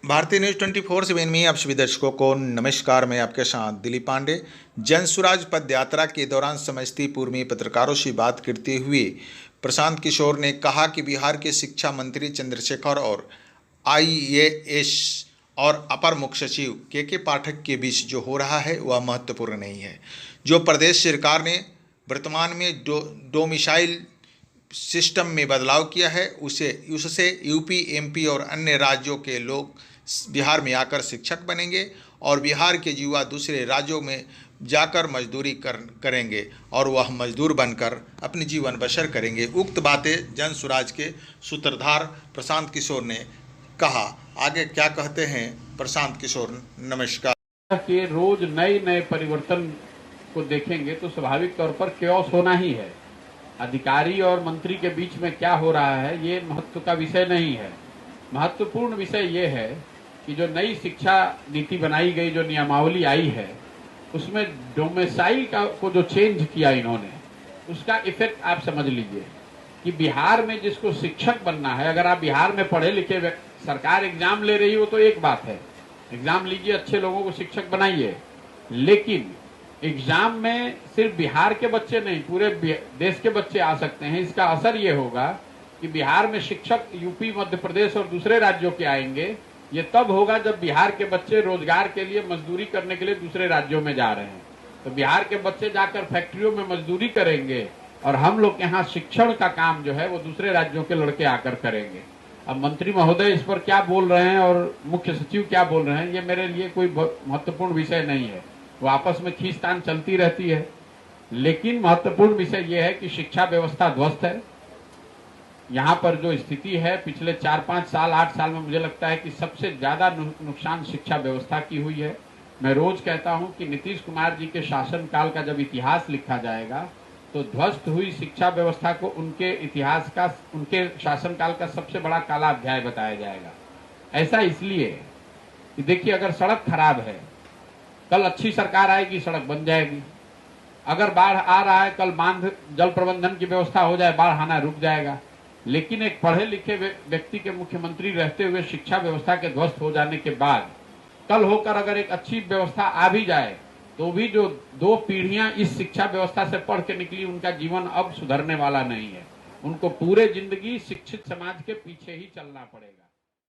भारतीय न्यूज़ 24/7 में आप सभी दर्शकों को नमस्कार। मैं आपके साथ दिलीप पांडे। जन स्वराज पद यात्रा के दौरान समस्तीपुर में पत्रकारों से बात करते हुए प्रशांत किशोर ने कहा कि बिहार के शिक्षा मंत्री चंद्रशेखर और आईएएस और अपर मुख्य सचिव के पाठक के बीच जो हो रहा है वह महत्वपूर्ण नहीं है। जो प्रदेश सरकार ने वर्तमान में डोमिसाइल सिस्टम में बदलाव किया है उससे यूपी, एमपी और अन्य राज्यों के लोग बिहार में आकर शिक्षक बनेंगे और बिहार के युवा दूसरे राज्यों में जाकर मजदूरी करेंगे और वह मजदूर बनकर अपनी जीवन बसर करेंगे। उक्त बातें जन स्वराज के सूत्रधार प्रशांत किशोर ने कहा। आगे क्या कहते हैं प्रशांत किशोर? नमस्कार। के रोज नए नए परिवर्तन को देखेंगे तो स्वाभाविक तौर पर केओस होना ही है। अधिकारी और मंत्री के बीच में क्या हो रहा है ये महत्व का विषय नहीं है। महत्वपूर्ण विषय ये है कि जो नई शिक्षा नीति बनाई गई, जो नियमावली आई है, उसमें डोमिसाइल को जो चेंज किया इन्होंने, उसका इफेक्ट आप समझ लीजिए कि बिहार में जिसको शिक्षक बनना है, अगर आप बिहार में पढ़े लिखे सरकार एग्जाम ले रही हो तो एक बात है, एग्जाम लीजिए, अच्छे लोगों को शिक्षक बनाइए, लेकिन एग्जाम में सिर्फ बिहार के बच्चे नहीं पूरे देश के बच्चे आ सकते हैं। इसका असर ये होगा कि बिहार में शिक्षक यूपी, मध्य प्रदेश और दूसरे राज्यों के आएंगे। ये तब होगा जब बिहार के बच्चे रोजगार के लिए, मजदूरी करने के लिए दूसरे राज्यों में जा रहे हैं। तो बिहार के बच्चे जाकर फैक्ट्रियों में मजदूरी करेंगे और हम लोग यहाँ शिक्षण का काम जो है वो दूसरे राज्यों के लड़के आकर करेंगे। अब मंत्री महोदय इस पर क्या बोल रहे हैं और मुख्य सचिव क्या बोल रहे हैं, ये मेरे लिए कोई महत्वपूर्ण विषय नहीं है। वो आपस में खींचतान चलती रहती है, लेकिन महत्वपूर्ण विषय यह है कि शिक्षा व्यवस्था ध्वस्त है। यहाँ पर जो स्थिति है पिछले 4-5 साल, 8 साल में मुझे लगता है कि सबसे ज्यादा नुकसान शिक्षा व्यवस्था की हुई है। मैं रोज कहता हूँ कि नीतीश कुमार जी के शासनकाल का जब इतिहास लिखा जाएगा तो ध्वस्त हुई शिक्षा व्यवस्था को उनके इतिहास का, उनके शासनकाल का सबसे बड़ा काला अध्याय बताया जाएगा। ऐसा इसलिए कि देखिए, अगर सड़क खराब है, कल अच्छी सरकार आएगी, सड़क बन जाएगी। अगर बाढ़ आ रहा है, कल बांध जल प्रबंधन की व्यवस्था हो जाए, बाढ़ आना रुक जाएगा। लेकिन एक पढ़े लिखे व्यक्ति के मुख्यमंत्री रहते हुए शिक्षा व्यवस्था के ध्वस्त हो जाने के बाद कल होकर अगर एक अच्छी व्यवस्था आ भी जाए तो भी जो 2 पीढ़ियां इस शिक्षा व्यवस्था से पढ़ के निकली, उनका जीवन अब सुधरने वाला नहीं है। उनको पूरे जिंदगी शिक्षित समाज के पीछे ही चलना पड़ेगा।